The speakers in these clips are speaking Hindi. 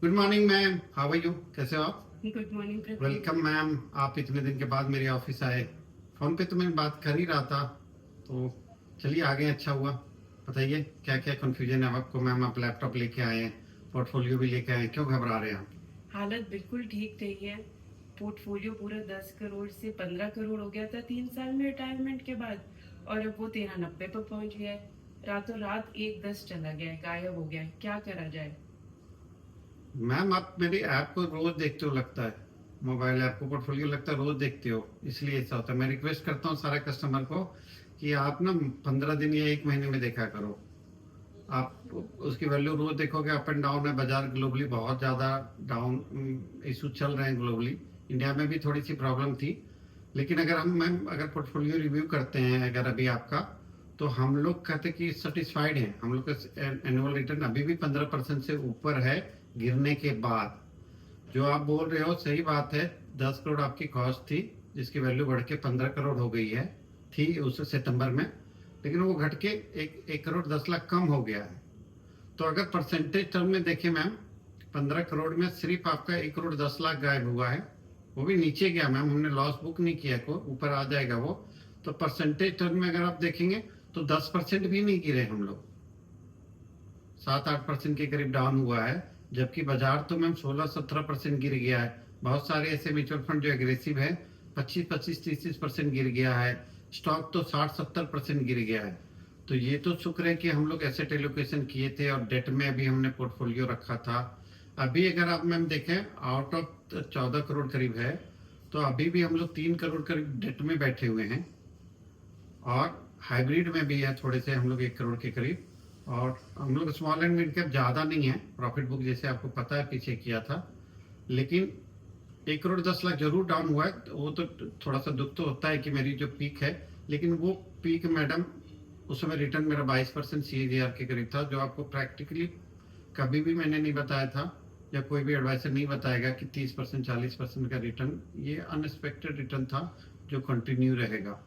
Good morning ma'am, how are you? कैसे हो आप? Good morning Pradeep. Welcome ma'am. आप इतने दिन के बाद मेरे ऑफिस आए। फोन पे तो मैं बात कर ही रहा था, तो चलिए आ गए, अच्छा हुआ। बताइए क्या क्या कन्फ्यूजन है आपको मैम? आप लैपटॉप लेके आए हैं, पोर्टफोलियो भी लेके आए हैं, क्यों घबरा रहे हैं आप? हालत बिल्कुल ठीक नहीं है। पोर्टफोलियो पूरा 10 करोड़ से 15 करोड़ हो गया था 3 साल में रिटायरमेंट के बाद, और अब वो 1390 पर पहुंच गया है। रातों रात 1-10 चला गया है, गायब हो गया है। क्या करा जाए? मैम आप मेरी ऐप को रोज देखते हो लगता है, मोबाइल ऐप को पोर्टफोलियो लगता है रोज देखते हो, इसलिए ऐसा होता है। मैं रिक्वेस्ट करता हूँ सारे कस्टमर को कि आप ना 15 दिन या 1 महीने में देखा करो। आप उसकी वैल्यू रोज देखोगे, अप एंड डाउन है। बाजार ग्लोबली बहुत ज़्यादा डाउन इशू चल रहे हैं ग्लोबली। इंडिया में भी थोड़ी सी प्रॉब्लम थी, लेकिन अगर हम मैम अगर पोर्टफोलियो रिव्यू करते हैं अगर अभी आपका, तो हम लोग कहते कि सेटिस्फाइड हैं। हम लोग का एनुअल रिटर्न अभी भी 15% से ऊपर है गिरने के बाद। जो आप बोल रहे हो सही बात है, 10 करोड़ आपकी कॉस्ट थी, जिसकी वैल्यू बढ़ के 15 करोड़ हो गई है, थी उस सितंबर में, लेकिन वो घट के 1 करोड़ 10 लाख कम हो गया है। तो अगर परसेंटेज टर्म में देखें मैम, 15 करोड़ में सिर्फ आपका 1 करोड़ 10 लाख गायब हुआ है, वो भी नीचे गया मैम, हमने लॉस बुक नहीं किया, को ऊपर आ जाएगा वो। तो परसेंटेज टर्म में अगर आप देखेंगे तो 10% भी नहीं गिरे हम लोग, 7-8% के करीब डाउन हुआ है। जबकि बाजार तो मैम 16-17% गिर गया है। बहुत सारे ऐसे म्यूचुअल फंड जो एग्रेसिव है 25-25-30-30% गिर गया है। स्टॉक तो 60-70% गिर गया है। तो ये तो शुक्र है कि हम लोग एसेट एलोकेशन किए थे और डेट में अभी हमने पोर्टफोलियो रखा था। अभी अगर आप मैम देखें, आउट ऑफ 14 करोड़ करीब है, तो अभी भी हम लोग 3 करोड़ करीब डेट में बैठे हुए हैं, और हाइब्रिड में भी है थोड़े से हम लोग 1 करोड़ के करीब। और हम लोग स्मॉल एंड मिड कैप ज़्यादा नहीं है, प्रॉफिट बुक जैसे आपको पता है पीछे किया था, लेकिन 1 करोड़ 10 लाख जरूर डाउन हुआ है। तो वो तो थोड़ा सा दुख तो होता है कि मेरी जो पीक है, लेकिन वो पीक मैडम उस समय रिटर्न मेरा 22% CAGR के करीब था, जो आपको प्रैक्टिकली कभी भी मैंने नहीं बताया था, या कोई भी एडवाइसर नहीं बताएगा कि 30% 40% का रिटर्न, ये अनएक्सपेक्टेड रिटर्न था जो कंटिन्यू रहेगा।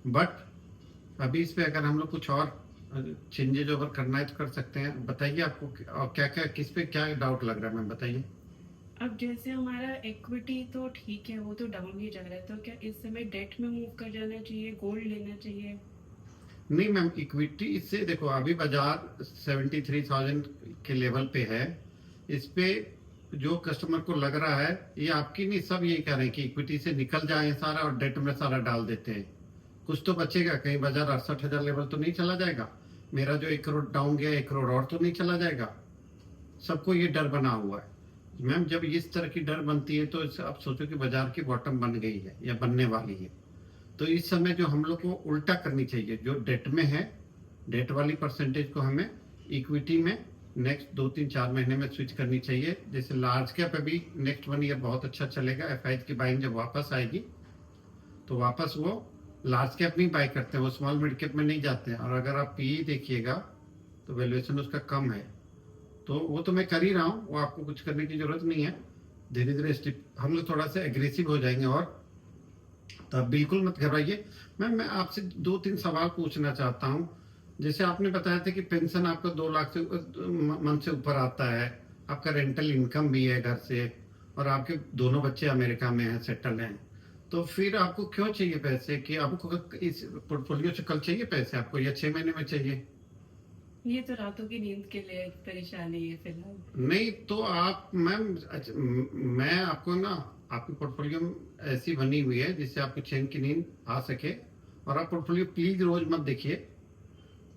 बट अभी इस पे अगर हम लोग कुछ और चेंजेज ओवर करना है तो कर सकते हैं। बताइए आपको क्या क्या, किस पे क्या डाउट लग रहा है मैम, बताइए। अब जैसे हमारा इक्विटी तो ठीक है, वो तो डाउन ही जा रहा है, तो क्या इस समय डेट में मूव कर जाना चाहिए, गोल्ड लेना चाहिए? नहीं मैम, इक्विटी से देखो अभी बाजार 73,000 के लेवल पे है। इस पे जो कस्टमर को लग रहा है, ये आपकी नहीं, सब यही कह रहे हैं कि इक्विटी से निकल जाए सारा और डेट में सारा डाल देते हैं। कुछ तो बचेगा, कहीं बाजार 68,000 लेवल तो नहीं चला जाएगा। मेरा जो 1 करोड़ डाउन गया, 1 करोड़ और तो नहीं चला जाएगा। सबको ये डर बना हुआ है मैम। जब इस तरह की डर बनती है तो आप सोचो कि बाजार की बॉटम बन गई है या बनने वाली है। तो इस समय जो हम लोग को उल्टा करनी चाहिए, जो डेट में है, डेट वाली परसेंटेज को हमें इक्विटी में नेक्स्ट 2-3-4 महीने में स्विच करनी चाहिए। जैसे लार्ज कैप अभी नेक्स्ट 1 ईयर बहुत अच्छा चलेगा। FIs की बाइंग जब वापस आएगी तो वापस वो लार्ज कैप नहीं बाय करते हैं, वो स्मॉल मिड कैप में नहीं जाते हैं। और अगर आप PE देखिएगा तो वैल्यूएशन उसका कम है। तो वो तो मैं कर ही रहा हूँ, वो आपको कुछ करने की जरूरत नहीं है। धीरे धीरे स्टेप हम लोग थोड़ा सा एग्रेसिव हो जाएंगे। और तो आप बिल्कुल मत घबराइए मैम। मैं आपसे 2-3 सवाल पूछना चाहता हूँ। जैसे आपने बताया था कि पेंशन आपका 2 लाख से मंथ से ऊपर आता है, आपका रेंटल इनकम भी है घर से, और आपके दोनों बच्चे अमेरिका में हैं, सेटल हैं। तो फिर आपको क्यों चाहिए पैसे? कि आपको इस पोर्टफोलियो से कल चाहिए पैसे आपको, या 6 महीने में चाहिए? ये तो रातों की नींद के लिए परेशानी है फिलहाल। नहीं तो आप मैम, मैं आपको ना, आपकी पोर्टफोलियो ऐसी बनी हुई है जिससे आपको चैन की नींद आ सके। और आप पोर्टफोलियो प्लीज रोज मत देखिए।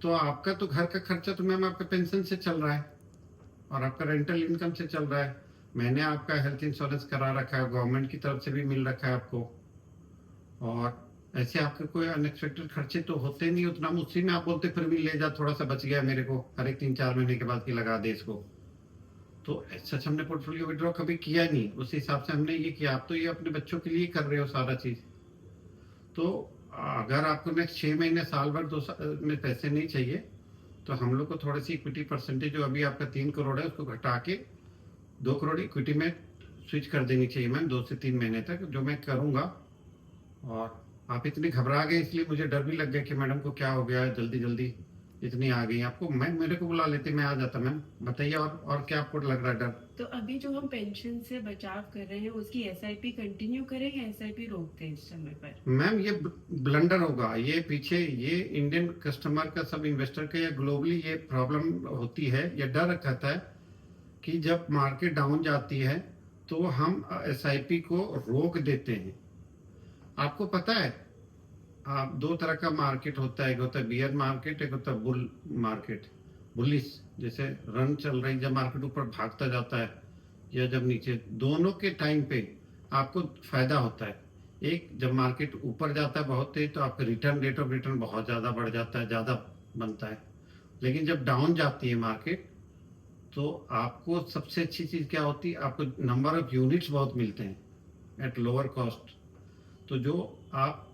तो आपका तो घर का खर्चा तो मैम आपका पेंशन से चल रहा है, और आपका रेंटल इनकम से चल रहा है। मैंने आपका हेल्थ इंश्योरेंस करा रखा है, गवर्नमेंट की तरफ से भी मिल रखा है आपको। और ऐसे आपके कोई अनएक्सपेक्टेड खर्चे तो होते नहीं उतना, उसी में आप बोलते फिर भी ले जा, थोड़ा सा बच गया मेरे को, हर एक 3-4 महीने के बाद की लगा दे इसको। तो सच हमने पोर्टफोलियो विड्रॉ कभी किया नहीं, उस हिसाब से हमने ये किया। आप तो ये अपने बच्चों के लिए कर रहे हो सारा चीज। तो अगर आपको नेक्स्ट 6 महीने, साल भर, 2 साल में पैसे नहीं चाहिए, तो हम लोग को थोड़ी सी इक्विटी परसेंटेज जो अभी आपका 3 करोड़ है उसको घटा के 2 करोड़ इक्विटी में स्विच कर देनी चाहिए मैम, 2 से 3 महीने तक, जो मैं करूँगा। और आप इतनी घबरा गए इसलिए मुझे डर भी लग गया कि मैडम को क्या हो गया है जल्दी जल्दी। इतनी आ गई आपको, मैं मेरे को बुला लेते, मैं आ जाता। मैम बताइए, और क्या आपको लग रहा है डर? तो अभी जो हम पेंशन से बचाव कर रहे हैं उसकी एसआईपी कंटिन्यू करें या एसआईपी रोक दें इस समय पर? मैम ये ब्लंडर होगा, ये पीछे ये इंडियन कस्टमर का, सब इन्वेस्टर का, या ग्लोबली ये प्रॉब्लम होती है, ये डर रहता है कि जब मार्केट डाउन जाती है तो हम एसआईपी को रोक देते हैं। आपको पता है, आप दो तरह का मार्केट होता है, एक होता है बियर मार्केट, एक होता है बुल मार्केट। बुलिस, जैसे रन चल रही, जब मार्केट ऊपर भागता जाता है या जब नीचे, दोनों के टाइम पे आपको फायदा होता है। एक, जब मार्केट ऊपर जाता है बहुत तेज तो आपका रिटर्न, रेट ऑफ रिटर्न बहुत ज्यादा बढ़ जाता है, ज्यादा बनता है। लेकिन जब डाउन जाती है मार्केट तो आपको सबसे अच्छी चीज क्या होती है, आपको नंबर ऑफ यूनिट्स बहुत मिलते हैं एट लोअर कॉस्ट। तो जो आप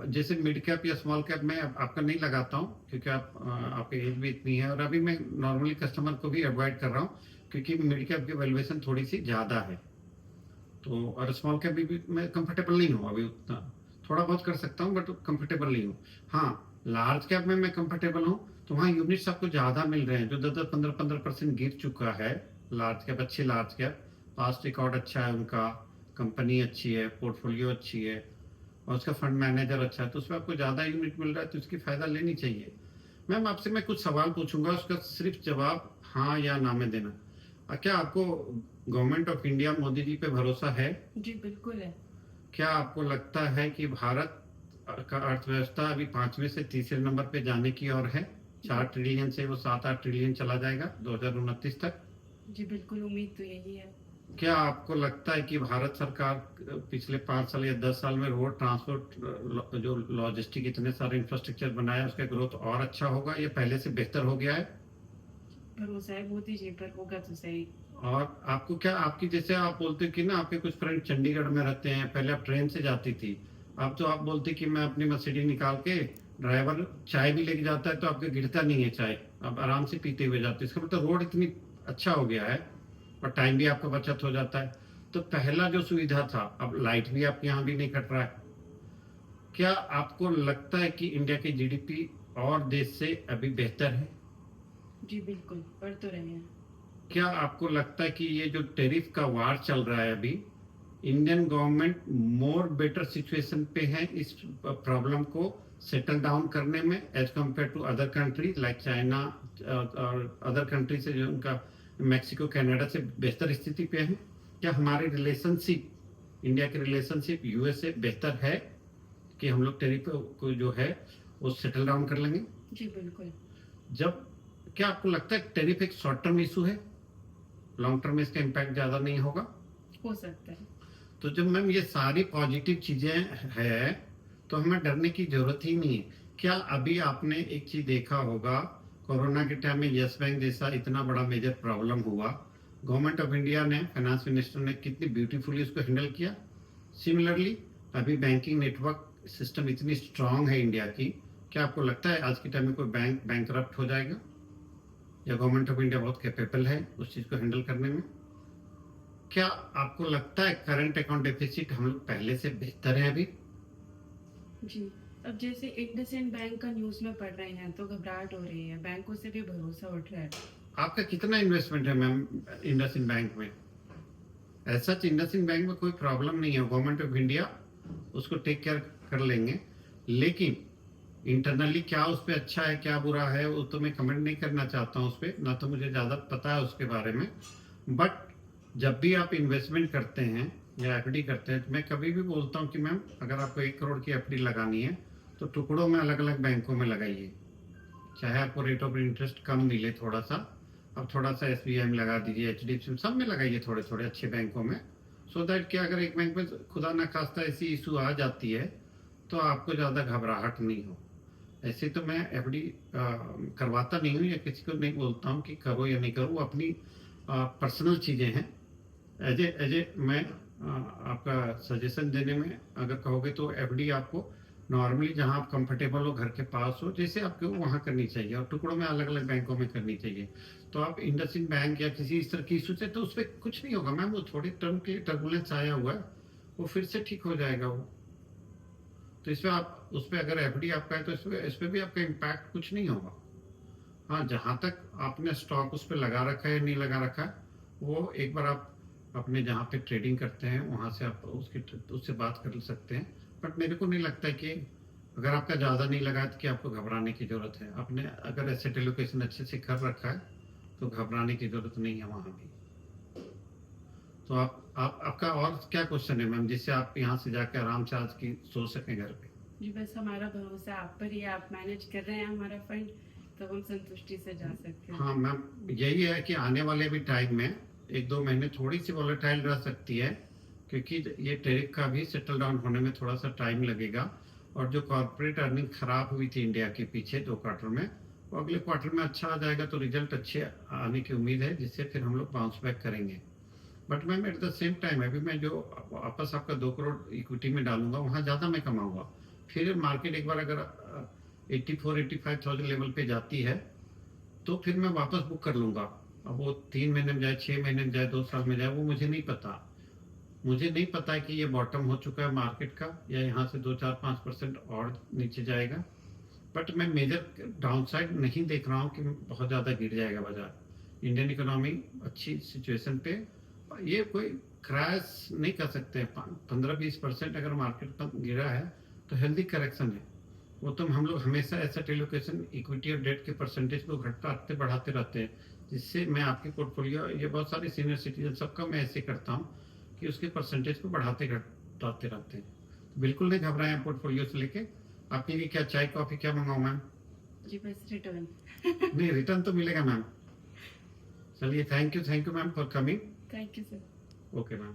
जैसे मिड कैप या स्मॉल कैप में आपका नहीं लगाता हूँ, क्योंकि आपकी एज भी इतनी है, और अभी मैं नॉर्मली कस्टमर को भी अवॉइड कर रहा हूँ, क्योंकि मिड कैप की वैल्यूएशन थोड़ी सी ज़्यादा है। तो और स्मॉल कैप भी मैं कंफर्टेबल नहीं हूँ अभी उतना, थोड़ा बहुत कर सकता हूँ बट कंफर्टेबल नहीं हूँ। हाँ, लार्ज कैप में मैं कंफर्टेबल हूँ, तो वहाँ यूनिट्स आपको ज़्यादा मिल रहे हैं, जो 10-15% गिर चुका है। लार्ज कैप, अच्छी लार्ज कैप, पास्ट रिकॉर्ड अच्छा है उनका, कंपनी अच्छी है, पोर्टफोलियो अच्छी है, और उसका फंड मैनेजर अच्छा है, तो उसमें आपको ज़्यादा यूनिट मिल रहा है, तो उसकी फ़ायदा लेनी चाहिए। मैम आपसे मैं कुछ सवाल पूछूंगा, उसका सिर्फ जवाब हाँ या ना में देना। क्या आपको government of India, Modi ji पे भरोसा है? जी बिल्कुल है। क्या आपको लगता है कि भारत का अर्थव्यवस्था अभी 5वें से तीसरे नंबर पे जाने की ओर है? 4 ट्रिलियन से वो 7-8 ट्रिलियन चला जाएगा 2029 तक। जी बिल्कुल, उम्मीद तो यही है। क्या आपको लगता है कि भारत सरकार पिछले 5 साल या 10 साल में रोड ट्रांसपोर्ट, जो लॉजिस्टिक, इतने सारे इंफ्रास्ट्रक्चर बनाया, उसका ग्रोथ और अच्छा होगा या पहले से बेहतर हो गया है? भरोसा है मोदी जी पर, होगा तो सही। और आपको क्या, आपकी जैसे आप बोलते हो कि ना आपके कुछ फ्रेंड चंडीगढ़ में रहते हैं, पहले आप ट्रेन से जाती थी, अब तो आप बोलते कि मैं अपनी मर्सिडीज निकाल के, ड्राइवर चाय भी लेके जाता है तो आपके गिरता नहीं है चाय, आप आराम से पीते हुए जाते हो। इसका मतलब रोड इतनी अच्छा हो गया है और टाइम भी आपका बचत हो जाता है। तो पहला जो सुविधा था, अब लाइट भी आपके यहाँ भी नहीं कट रहा है। क्या आपको लगता है कि इंडिया की जीडीपी और देश से अभी बेहतर है? जी बिल्कुल, पढ़ तो रहे हैं। क्या आपको लगता है कि ये जो टैरिफ का वार चल रहा है अभी, Indian government more better situation पे है इस प्रॉब्लम को सेटल डाउन करने में, as compare to other country like China और अदर कंट्री से, जो उनका मैक्सिको, कनाडा से बेहतर स्थिति पे है? क्या हमारे रिलेशनशिप, इंडिया के रिलेशनशिप यूएस से बेहतर है कि हम लोग टैरिफ को जो है वो सेटल डाउन कर लेंगे? जी बिल्कुल। जब, क्या आपको लगता है टैरिफ एक शॉर्ट टर्म इशू है, लॉन्ग टर्म में इसका इम्पैक्ट ज्यादा नहीं होगा? हो सकता है। तो जब मैम ये सारी पॉजिटिव चीजें है तो हमें डरने की जरूरत ही नहीं है। क्या अभी आपने एक चीज देखा होगा, कोरोना के टाइम में यस बैंक जैसा इतना बड़ा मेजर प्रॉब्लम हुआ, गवर्नमेंट ऑफ इंडिया ने, फाइनेंस मिनिस्टर ने कितनी ब्यूटीफुली उसको हैंडल किया। सिमिलरली अभी बैंकिंग नेटवर्क सिस्टम इतनी स्ट्रांग है इंडिया की, क्या आपको लगता है आज के टाइम में कोई बैंक बैंकरप्ट हो जाएगा? या गवर्नमेंट ऑफ इंडिया बहुत कैपेबल है उस चीज को हैंडल करने में? क्या आपको लगता है करंट अकाउंट डेफिसिट हम लोग पहले से बेहतर है अभी? जी, अब जैसे इंडसइंड बैंक का न्यूज में पढ़ रहे हैं तो घबराहट हो रही है, बैंकों से भी भरोसा उठ रहा है। आपका कितना इन्वेस्टमेंट है मैम इंडसइंड बैंक में? ऐसा इंडसइंड बैंक में कोई प्रॉब्लम नहीं है, गवर्नमेंट ऑफ इंडिया उसको टेक केयर कर लेंगे। लेकिन इंटरनली क्या उस पर अच्छा है क्या बुरा है वो तो मैं कमेंट नहीं करना चाहता हूँ उस पर, ना तो मुझे ज़्यादा पता है उसके बारे में। बट जब भी आप इन्वेस्टमेंट करते हैं या एफडी करते हैं, तो मैं कभी भी बोलता हूँ कि मैम अगर आपको 1 करोड़ की एफडी लगानी है तो टुकड़ों में अलग अलग बैंकों में लगाइए, चाहे आपको रेट ऑफ इंटरेस्ट कम मिले थोड़ा सा, अब थोड़ा सा एसबीआई में लगा दीजिए, एचडीएफसी में, सब में लगाइए थोड़े थोड़े अच्छे बैंकों में, सो दैट कि अगर एक बैंक में खुदा ना खास्ता ऐसी इशू आ जाती है तो आपको ज़्यादा घबराहट नहीं हो। ऐसे तो मैं एफडी करवाता नहीं हूँ या किसी को नहीं बोलता हूँ कि करो या नहीं करो, वो अपनी पर्सनल चीज़ें हैं। एज ए मैं आपका सजेशन देने में अगर कहोगे तो एफडी आपको नॉर्मली जहां आप कंफर्टेबल हो, घर के पास हो, जैसे आपको वहां करनी चाहिए, और टुकड़ों में अलग अलग बैंकों में करनी चाहिए। तो आप इंडसइंड बैंक या किसी इस तरह की इशू से, तो उस पर कुछ नहीं होगा मैम, वो थोड़ी टर्म के टर्बुलेंस आया हुआ है, वो फिर से ठीक हो जाएगा वो। तो इसमें आप उस पर अगर एफडी आपका है तो इस पे भी आपका इम्पैक्ट कुछ नहीं होगा। हाँ, जहाँ तक आपने स्टॉक उस पे लगा रखा है या नहीं लगा रखा है, वो एक बार आप अपने जहाँ पे ट्रेडिंग करते हैं वहाँ से आप उससे बात कर सकते हैं। बट मेरे को नहीं लगता है कि अगर आपका ज़्यादा नहीं लगा है तो कि आपको घबराने की ज़रूरत है। आपने अगर एसेट एलोकेशन अच्छे से कर रखा है तो घबराने की ज़रूरत नहीं है वहाँ भी। तो आप आपका और क्या क्वेश्चन है मैम, जिससे आप यहाँ से जाके आराम से आज की सो सकें घर पे? जी बस हमारा भरोसा आप पर ही है, आप मैनेज कर रहे हैं हमारा फंड, तो हम संतुष्टि से जा सकते हैं। हाँ मैम, यही है कि आने वाले भी टाइम में 1-2 महीने थोड़ी सी वॉलेटाइल रह सकती है, क्योंकि ये टैरिफ का भी सेटल डाउन होने में थोड़ा सा टाइम लगेगा। और जो कॉर्पोरेट अर्निंग खराब हुई थी इंडिया के पीछे 2 क्वार्टर में, वो अगले क्वार्टर में अच्छा आ जाएगा, तो रिजल्ट अच्छे आने की उम्मीद है, जिससे फिर हम लोग बाउंस बैक करेंगे। But ma'am at the same time अभी मैं जो वापस आपका 2 करोड़ इक्विटी में डालूंगा वहाँ ज़्यादा मैं कमाऊंगा। फिर मार्केट एक बार अगर 84-85,000 लेवल पे जाती है तो फिर मैं वापस बुक कर लूंगा। अब वो 3 महीने में जाए, 6 महीने में जाए, 2 साल में जाए, वो मुझे नहीं पता। मुझे नहीं पता है कि ये बॉटम हो चुका है मार्केट का या यहाँ से 2-4-5% और नीचे जाएगा। बट मैं मेजर डाउनसाइड नहीं देख रहा हूँ कि बहुत ज़्यादा गिर जाएगा बाजार। इंडियन इकोनॉमी अच्छी सिचुएशन पे, ये कोई क्रैश नहीं कर सकते। 15-20% अगर मार्केट पर गिरा है तो हेल्दी करेक्शन है। वो तो हम लोग हमेशा एसेट एलोकेशन इक्विटी और डेट के परसेंटेज को घटाते बढ़ाते रहते हैं, जिससे मैं आपके पोर्टफोलियो, ये बहुत सारे सीनियर सिटीजन सबका मैं ऐसे करता हूँ कि उसके परसेंटेज को बढ़ाते घटाते रहते हैं। तो बिल्कुल नहीं घबराएं पोर्टफोलियो से लेके। आपके लिए क्या चाय कॉफी क्या मंगाऊं मैम? जी बस रिटर्न। नहीं, रिटर्न तो मिलेगा मैम। चलिए, thank you ma'am for coming. Thank you sir. Okay ma'am.